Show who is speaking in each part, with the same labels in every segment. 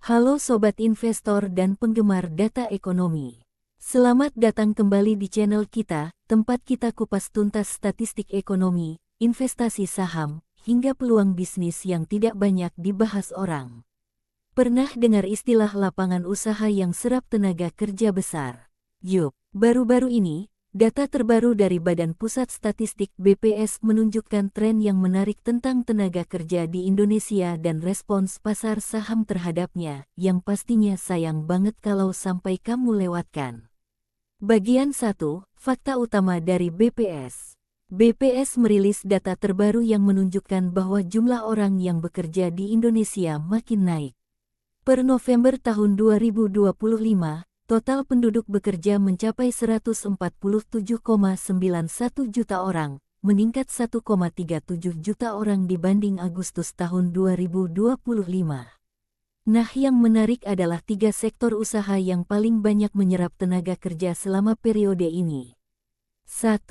Speaker 1: Halo sobat investor dan penggemar data ekonomi. Selamat datang kembali di channel kita, tempat kita kupas tuntas statistik ekonomi, investasi saham, hingga peluang bisnis yang tidak banyak dibahas orang. Pernah dengar istilah lapangan usaha yang serap tenaga kerja besar? Yup, baru-baru ini, data terbaru dari Badan Pusat Statistik BPS menunjukkan tren yang menarik tentang tenaga kerja di Indonesia dan respons pasar saham terhadapnya, yang pastinya sayang banget kalau sampai kamu lewatkan. Bagian 1, Fakta Utama dari BPS. BPS merilis data terbaru yang menunjukkan bahwa jumlah orang yang bekerja di Indonesia makin naik. Per November tahun 2025, total penduduk bekerja mencapai 147,91 juta orang, meningkat 1,37 juta orang dibanding Agustus tahun 2025. Nah, yang menarik adalah 3 sektor usaha yang paling banyak menyerap tenaga kerja selama periode ini. 1.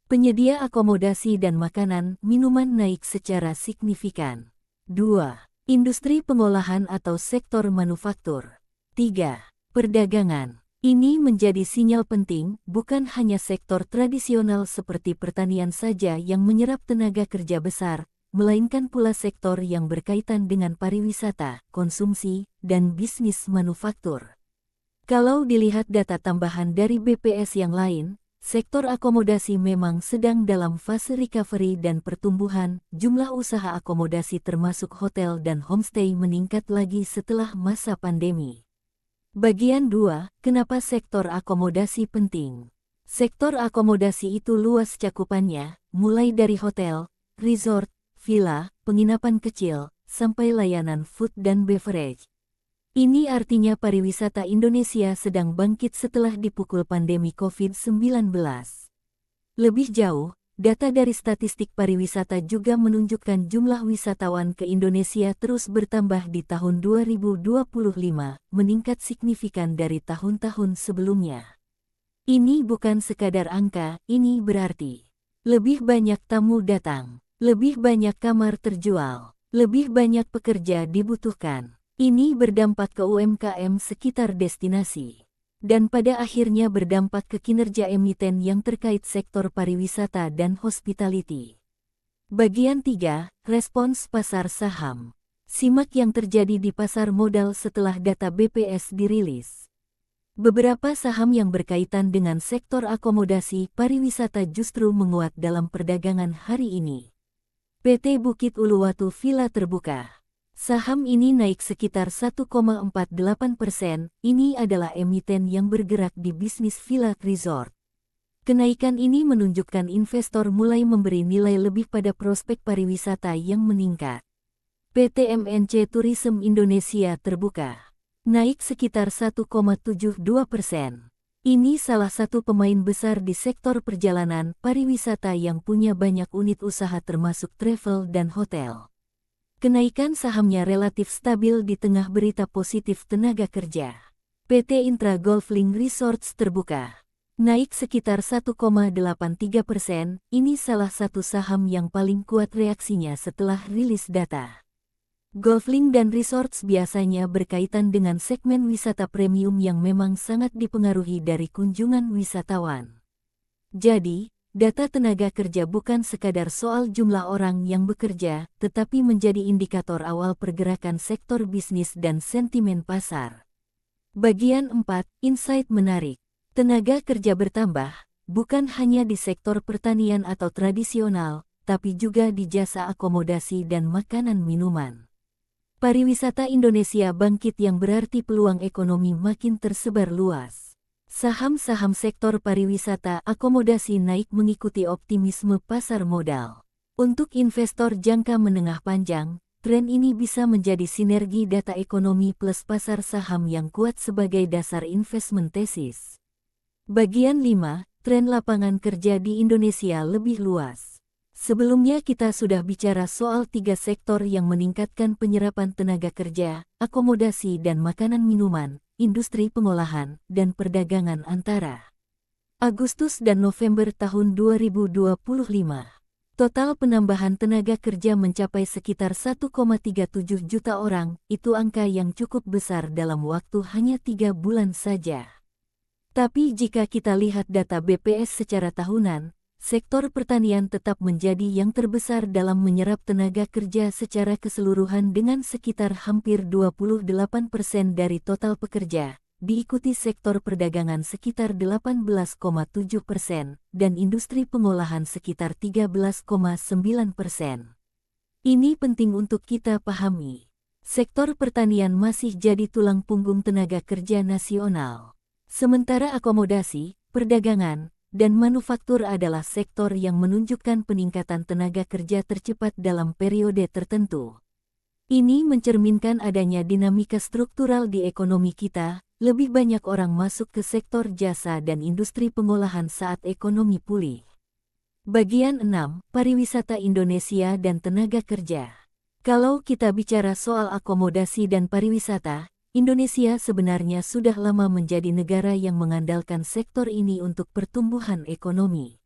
Speaker 1: Penyedia akomodasi dan makanan, minuman naik secara signifikan. 2. Industri pengolahan atau sektor manufaktur. 3. Perdagangan. Ini menjadi sinyal penting, bukan hanya sektor tradisional seperti pertanian saja yang menyerap tenaga kerja besar, melainkan pula sektor yang berkaitan dengan pariwisata, konsumsi, dan bisnis manufaktur. Kalau dilihat data tambahan dari BPS yang lain, sektor akomodasi memang sedang dalam fase recovery dan pertumbuhan. Jumlah usaha akomodasi termasuk hotel dan homestay meningkat lagi setelah masa pandemi. Bagian 2, kenapa sektor akomodasi penting? Sektor akomodasi itu luas cakupannya, mulai dari hotel, resort, villa, penginapan kecil, sampai layanan food dan beverage. Ini artinya pariwisata Indonesia sedang bangkit setelah dipukul pandemi COVID-19. Lebih jauh, data dari statistik pariwisata juga menunjukkan jumlah wisatawan ke Indonesia terus bertambah di tahun 2025, meningkat signifikan dari tahun-tahun sebelumnya. Ini bukan sekadar angka, ini berarti lebih banyak tamu datang, lebih banyak kamar terjual, lebih banyak pekerja dibutuhkan. Ini berdampak ke UMKM sekitar destinasi. Dan pada akhirnya berdampak ke kinerja emiten yang terkait sektor pariwisata dan hospitality. Bagian 3, respons pasar saham. Simak yang terjadi di pasar modal setelah data BPS dirilis. Beberapa saham yang berkaitan dengan sektor akomodasi pariwisata justru menguat dalam perdagangan hari ini. PT Bukit Uluwatu Villa terbuka. Saham ini naik sekitar 1,48%, ini adalah emiten yang bergerak di bisnis villa resort. Kenaikan ini menunjukkan investor mulai memberi nilai lebih pada prospek pariwisata yang meningkat. PT MNC Tourism Indonesia terbuka. Naik sekitar 1,72%. Ini salah satu pemain besar di sektor perjalanan pariwisata yang punya banyak unit usaha termasuk travel dan hotel. Kenaikan sahamnya relatif stabil di tengah berita positif tenaga kerja. PT Intra Golfling Resorts terbuka. Naik sekitar 1,83%, ini salah satu saham yang paling kuat reaksinya setelah rilis data. Golfling dan resorts biasanya berkaitan dengan segmen wisata premium yang memang sangat dipengaruhi dari kunjungan wisatawan. Jadi, data tenaga kerja bukan sekadar soal jumlah orang yang bekerja, tetapi menjadi indikator awal pergerakan sektor bisnis dan sentimen pasar. Bagian 4, insight menarik. Tenaga kerja bertambah, bukan hanya di sektor pertanian atau tradisional, tapi juga di jasa akomodasi dan makanan minuman. Pariwisata Indonesia bangkit yang berarti peluang ekonomi makin tersebar luas. Saham-saham sektor pariwisata akomodasi naik mengikuti optimisme pasar modal. Untuk investor jangka menengah panjang, tren ini bisa menjadi sinergi data ekonomi plus pasar saham yang kuat sebagai dasar investment thesis. Bagian 5, tren lapangan kerja di Indonesia lebih luas. Sebelumnya kita sudah bicara soal 3 sektor yang meningkatkan penyerapan tenaga kerja, akomodasi dan makanan minuman, industri pengolahan, dan perdagangan antara Agustus dan November tahun 2025. Total penambahan tenaga kerja mencapai sekitar 1,37 juta orang, itu angka yang cukup besar dalam waktu hanya 3 bulan saja. Tapi jika kita lihat data BPS secara tahunan, sektor pertanian tetap menjadi yang terbesar dalam menyerap tenaga kerja secara keseluruhan dengan sekitar hampir 28% dari total pekerja. Diikuti sektor perdagangan sekitar 18,7% dan industri pengolahan sekitar 13,9%. Ini penting untuk kita pahami. Sektor pertanian masih jadi tulang punggung tenaga kerja nasional. Sementara akomodasi, perdagangan, dan manufaktur adalah sektor yang menunjukkan peningkatan tenaga kerja tercepat dalam periode tertentu. Ini mencerminkan adanya dinamika struktural di ekonomi kita. Lebih banyak orang masuk ke sektor jasa dan industri pengolahan saat ekonomi pulih. Bagian 6. Pariwisata Indonesia dan tenaga kerja. Kalau kita bicara soal akomodasi dan pariwisata, Indonesia sebenarnya sudah lama menjadi negara yang mengandalkan sektor ini untuk pertumbuhan ekonomi.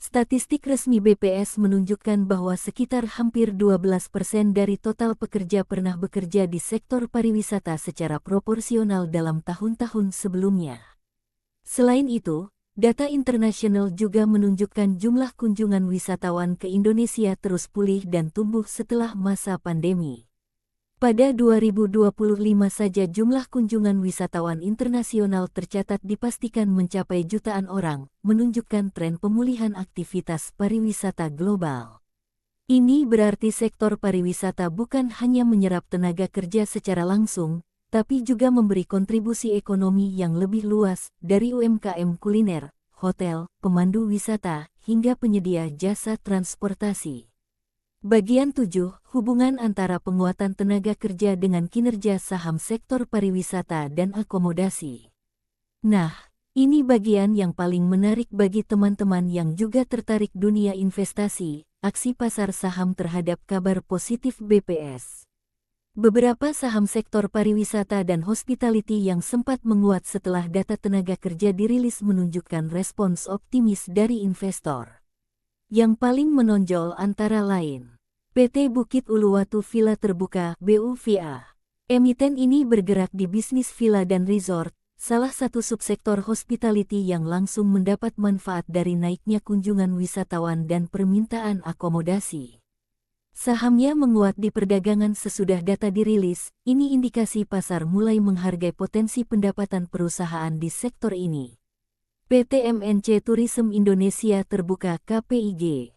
Speaker 1: Statistik resmi BPS menunjukkan bahwa sekitar hampir 12% dari total pekerja pernah bekerja di sektor pariwisata secara proporsional dalam tahun-tahun sebelumnya. Selain itu, data internasional juga menunjukkan jumlah kunjungan wisatawan ke Indonesia terus pulih dan tumbuh setelah masa pandemi. Pada 2025 saja jumlah kunjungan wisatawan internasional tercatat dipastikan mencapai jutaan orang, menunjukkan tren pemulihan aktivitas pariwisata global. Ini berarti sektor pariwisata bukan hanya menyerap tenaga kerja secara langsung, tapi juga memberi kontribusi ekonomi yang lebih luas dari UMKM kuliner, hotel, pemandu wisata, hingga penyedia jasa transportasi. Bagian 7. Hubungan antara penguatan tenaga kerja dengan kinerja saham sektor pariwisata dan akomodasi. Nah, ini bagian yang paling menarik bagi teman-teman yang juga tertarik dunia investasi, aksi pasar saham terhadap kabar positif BPS. Beberapa saham sektor pariwisata dan hospitality yang sempat menguat setelah data tenaga kerja dirilis menunjukkan respons optimis dari investor. Yang paling menonjol antara lain PT Bukit Uluwatu Villa Terbuka (BUVA). Emiten ini bergerak di bisnis villa dan resort, salah satu subsektor hospitality yang langsung mendapat manfaat dari naiknya kunjungan wisatawan dan permintaan akomodasi. Sahamnya menguat di perdagangan sesudah data dirilis, ini indikasi pasar mulai menghargai potensi pendapatan perusahaan di sektor ini. PT MNC Tourism Indonesia Terbuka (KPIG).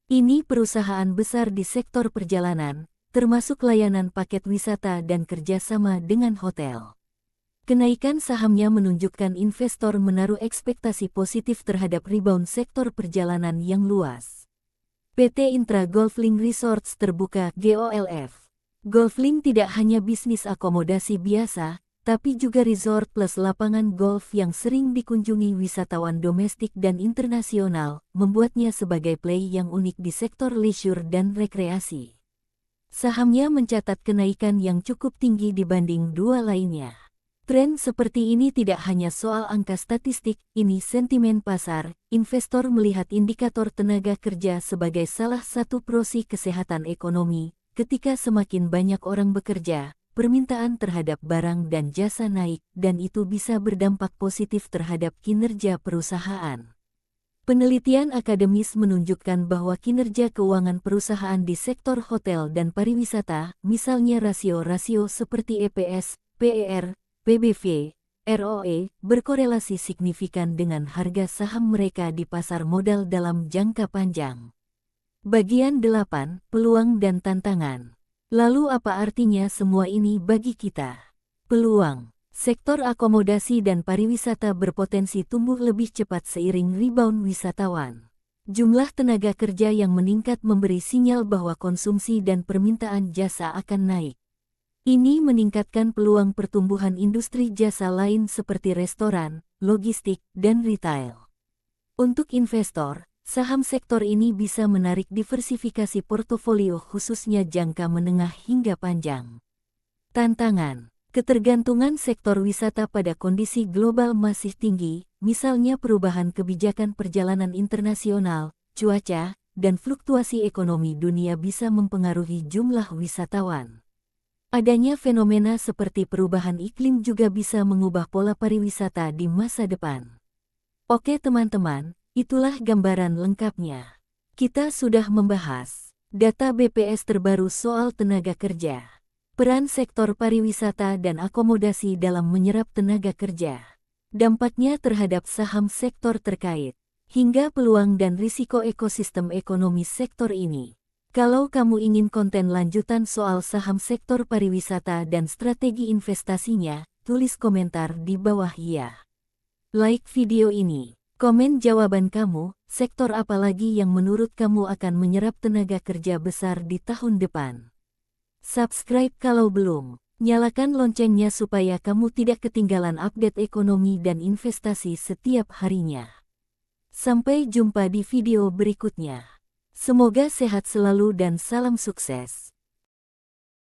Speaker 1: Ini perusahaan besar di sektor perjalanan, termasuk layanan paket wisata dan kerjasama dengan hotel. Kenaikan sahamnya menunjukkan investor menaruh ekspektasi positif terhadap rebound sektor perjalanan yang luas. PT Intra Golflink Resorts Terbuka (GOLF). Golflink tidak hanya bisnis akomodasi biasa, tapi juga resort plus lapangan golf yang sering dikunjungi wisatawan domestik dan internasional, membuatnya sebagai play yang unik di sektor leisure dan rekreasi. Sahamnya mencatat kenaikan yang cukup tinggi dibanding dua lainnya. Tren seperti ini tidak hanya soal angka statistik, ini sentimen pasar. Investor melihat indikator tenaga kerja sebagai salah satu proksi kesehatan ekonomi. Ketika semakin banyak orang bekerja, permintaan terhadap barang dan jasa naik, dan itu bisa berdampak positif terhadap kinerja perusahaan. Penelitian akademis menunjukkan bahwa kinerja keuangan perusahaan di sektor hotel dan pariwisata, misalnya rasio-rasio seperti EPS, PER, PBV, ROE, berkorelasi signifikan dengan harga saham mereka di pasar modal dalam jangka panjang. Bagian 8. Peluang dan tantangan. Lalu apa artinya semua ini bagi kita? Peluang. Sektor akomodasi dan pariwisata berpotensi tumbuh lebih cepat seiring rebound wisatawan. Jumlah tenaga kerja yang meningkat memberi sinyal bahwa konsumsi dan permintaan jasa akan naik. Ini meningkatkan peluang pertumbuhan industri jasa lain seperti restoran, logistik, dan retail. Untuk investor, saham sektor ini bisa menarik diversifikasi portofolio khususnya jangka menengah hingga panjang. Tantangan. Ketergantungan sektor wisata pada kondisi global masih tinggi, misalnya perubahan kebijakan perjalanan internasional, cuaca, dan fluktuasi ekonomi dunia bisa mempengaruhi jumlah wisatawan. Adanya fenomena seperti perubahan iklim juga bisa mengubah pola pariwisata di masa depan. Oke teman-teman, itulah gambaran lengkapnya. Kita sudah membahas data BPS terbaru soal tenaga kerja, peran sektor pariwisata dan akomodasi dalam menyerap tenaga kerja, dampaknya terhadap saham sektor terkait, hingga peluang dan risiko ekosistem ekonomi sektor ini. Kalau kamu ingin konten lanjutan soal saham sektor pariwisata dan strategi investasinya, tulis komentar di bawah ya. Like video ini, komen jawaban kamu, sektor apa lagi yang menurut kamu akan menyerap tenaga kerja besar di tahun depan. Subscribe kalau belum, nyalakan loncengnya supaya kamu tidak ketinggalan update ekonomi dan investasi setiap harinya. Sampai jumpa di video berikutnya. Semoga sehat selalu dan salam sukses.